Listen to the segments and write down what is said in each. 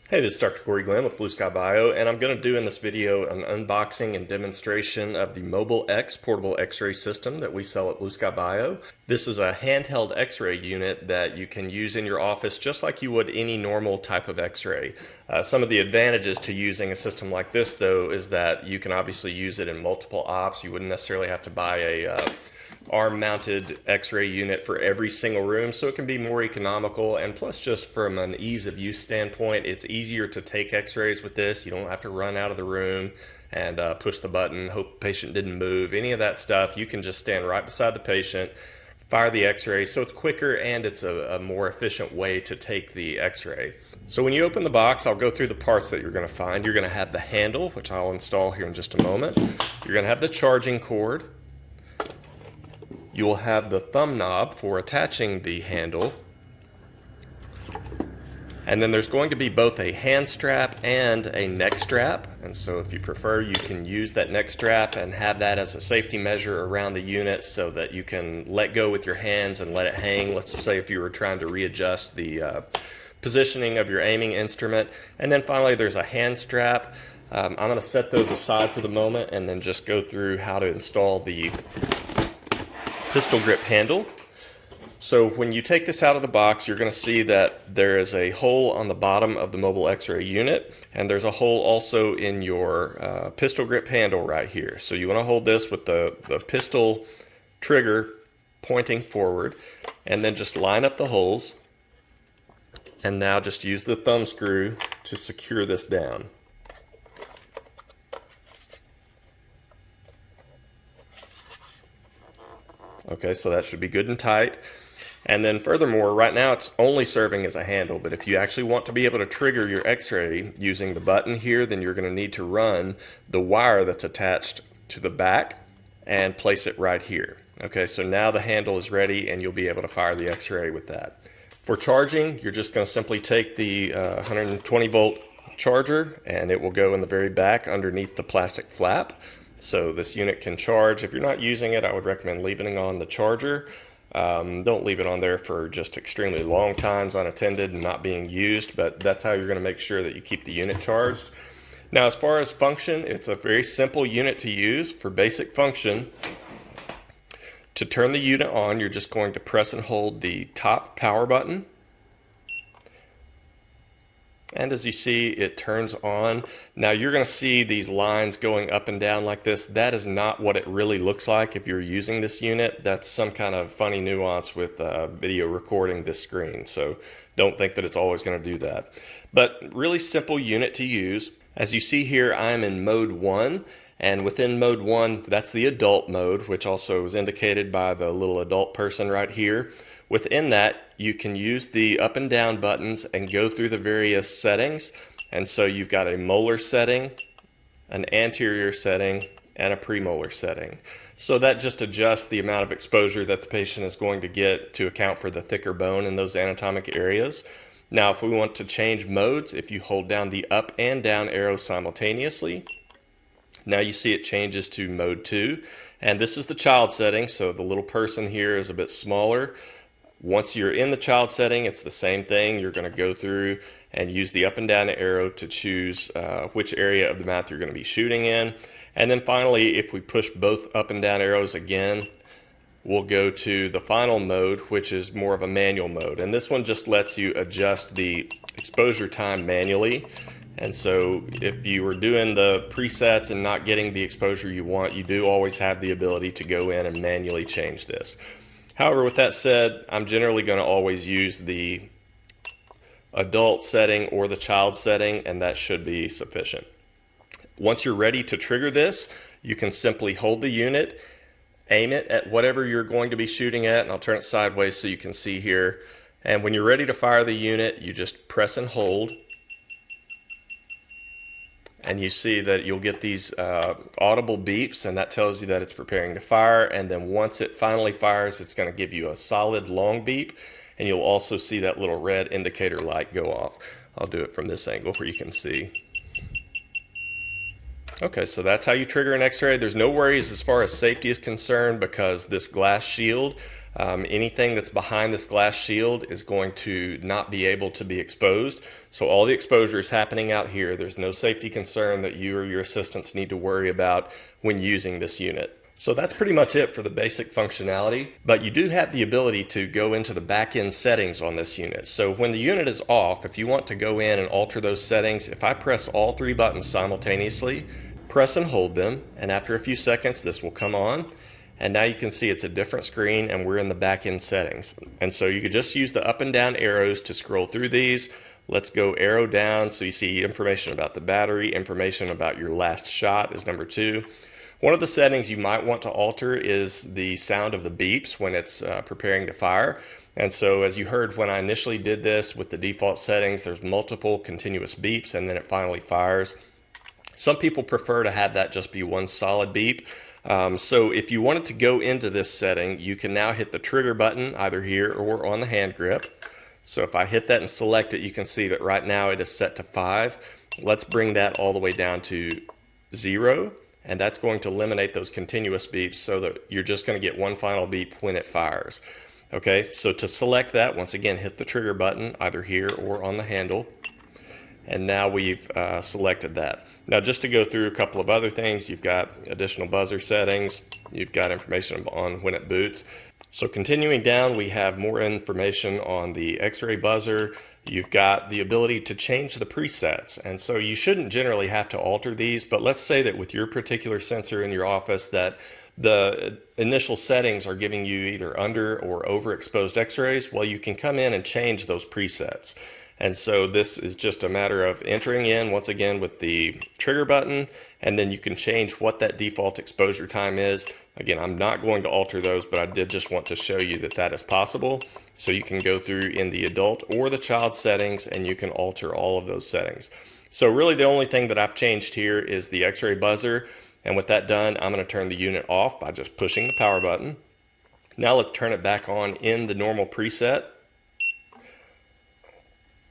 Hey, this is Dr. Corey Glenn with Blue Sky Bio, and I'm going to do in this video an unboxing and demonstration of the MobileX portable X-ray system that we sell at Blue Sky Bio. This is a handheld X-ray unit that you can use in your office just like you would any normal type of X-ray. Some of the advantages to using a system like this, though, is that you can obviously use it in multiple ops. You wouldn't necessarily have to buy a arm-mounted X-ray unit for every single room, so it can be more economical, and plus just from an ease of use standpoint, it's easier to take X-rays with this. You don't have to run out of the room and push the button, hope the patient didn't move, any of that stuff. You can just stand right beside the patient, fire the X-ray, so it's quicker and it's a more efficient way to take the X-ray. So when you open the box, I'll go through the parts that you're going to find. You're going to have the handle, which I'll install here in just a moment. You're going to have the charging cord. You'll have the thumb knob for attaching the handle. And then there's going to be both a hand strap and a neck strap. And so if you prefer, you can use that neck strap and have that as a safety measure around the unit so that you can let go with your hands and let it hang. Let's say if you were trying to readjust the positioning of your aiming instrument. And then finally, there's a hand strap. I'm going to set those aside for the moment and then just go through how to install the pistol grip handle. So when you take this out of the box, you're going to see that there is a hole on the bottom of the mobile X-ray unit, and there's a hole also in your pistol grip handle right here. So you want to hold this with the pistol trigger pointing forward, and then just line up the holes, and now just use the thumb screw to secure this down. Okay, so that should be good and tight. And then furthermore, right now it's only serving as a handle, but if you actually want to be able to trigger your X-ray using the button here, then you're going to need to run the wire that's attached to the back and place it right here. Okay, so now the handle is ready and you'll be able to fire the X-ray with that. For charging, you're just going to simply take the 120 volt charger and it will go in the very back underneath the plastic flap. So this unit can charge. If you're not using it, I would recommend leaving it on the charger. Don't leave it on there for just extremely long times unattended and not being used, but that's how you're going to make sure that you keep the unit charged. Now, as far as function, it's a very simple unit to use. For basic function, to turn the unit on, you're just going to press and hold the top power button. And as you see, it turns on. Now you're going to see these lines going up and down like this. That is not what it really looks like if you're using this unit. That's some kind of funny nuance with video recording this screen. So don't think that it's always going to do that. But really simple unit to use. As you see here, I'm in mode 1. And within mode 1, that's the adult mode, which also is indicated by the little adult person right here. Within that, you can use the up and down buttons and go through the various settings. And so you've got a molar setting, an anterior setting, and a premolar setting. So that just adjusts the amount of exposure that the patient is going to get to account for the thicker bone in those anatomic areas. Now, if we want to change modes, if you hold down the up and down arrow simultaneously, now you see it changes to mode 2. And this is the child setting, so the little person here is a bit smaller. Once you're in the child setting, it's the same thing. You're going to go through and use the up and down arrow to choose which area of the mouth you're going to be shooting in. And then finally, if we push both up and down arrows again, we'll go to the final mode, which is more of a manual mode. And this one just lets you adjust the exposure time manually. And so if you were doing the presets and not getting the exposure you want, you do always have the ability to go in and manually change this. However, with that said, I'm generally going to always use the adult setting or the child setting, and that should be sufficient. Once you're ready to trigger this, you can simply hold the unit, aim it at whatever you're going to be shooting at, and I'll turn it sideways so you can see here. And when you're ready to fire the unit, you just press and hold. And you see that you'll get these audible beeps, and that tells you that it's preparing to fire. And then once it finally fires, it's going to give you a solid long beep, and you'll also see that little red indicator light go off. I'll do it from this angle where you can see. Okay, so that's how you trigger an X-ray. There's no worries as far as safety is concerned because this glass shield, anything that's behind this glass shield is going to not be able to be exposed. So all the exposure is happening out here. There's no safety concern that you or your assistants need to worry about when using this unit. So that's pretty much it for the basic functionality, but you do have the ability to go into the back-end settings on this unit. So when the unit is off, if you want to go in and alter those settings, if I press all three buttons simultaneously, press and hold them, and after a few seconds this will come on, and now you can see it's a different screen and we're in the back-end settings. And so you could just use the up and down arrows to scroll through these. Let's go arrow down so you see information about the battery, information about your last shot is number 2. One of the settings you might want to alter is the sound of the beeps when it's preparing to fire. And so as you heard when I initially did this with the default settings, there's multiple continuous beeps and then it finally fires. Some people prefer to have that just be one solid beep. So if you wanted to go into this setting, you can now hit the trigger button either here or on the hand grip. So if I hit that and select it, you can see that right now it is set to 5. Let's bring that all the way down to 0. And that's going to eliminate those continuous beeps so that you're just going to get one final beep when it fires. Okay, so to select that, once again, hit the trigger button either here or on the handle. And now we've selected that. Now just to go through a couple of other things, you've got additional buzzer settings, you've got information on when it boots. So continuing down, we have more information on the X-ray buzzer. You've got the ability to change the presets, and so you shouldn't generally have to alter these, but let's say that with your particular sensor in your office that the initial settings are giving you either under or overexposed X-rays. Well, you can come in and change those presets. And so this is just a matter of entering in once again with the trigger button, and then you can change what that default exposure time is. Again, I'm not going to alter those, but I did just want to show you that that is possible. So you can go through in the adult or the child settings and you can alter all of those settings. So really the only thing that I've changed here is the X-ray buzzer. And with that done, I'm going to turn the unit off by just pushing the power button. Now let's turn it back on in the normal preset.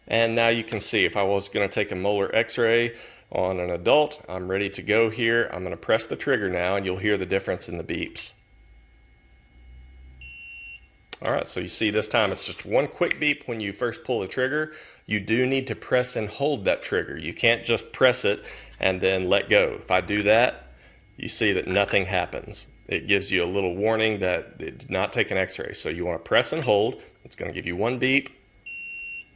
And now you can see if I was going to take a molar X-ray on an adult, I'm ready to go here. I'm going to press the trigger now and you'll hear the difference in the beeps. Alright, so you see this time it's just one quick beep when you first pull the trigger. You do need to press and hold that trigger. You can't just press it and then let go. If I do that, you see that nothing happens. It gives you a little warning that it did not take an X-ray. So you want to press and hold. It's going to give you one beep,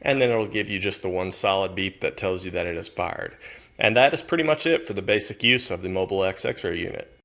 and then it'll give you just the one solid beep that tells you that it is fired. And that is pretty much it for the basic use of the MobileX X-ray unit.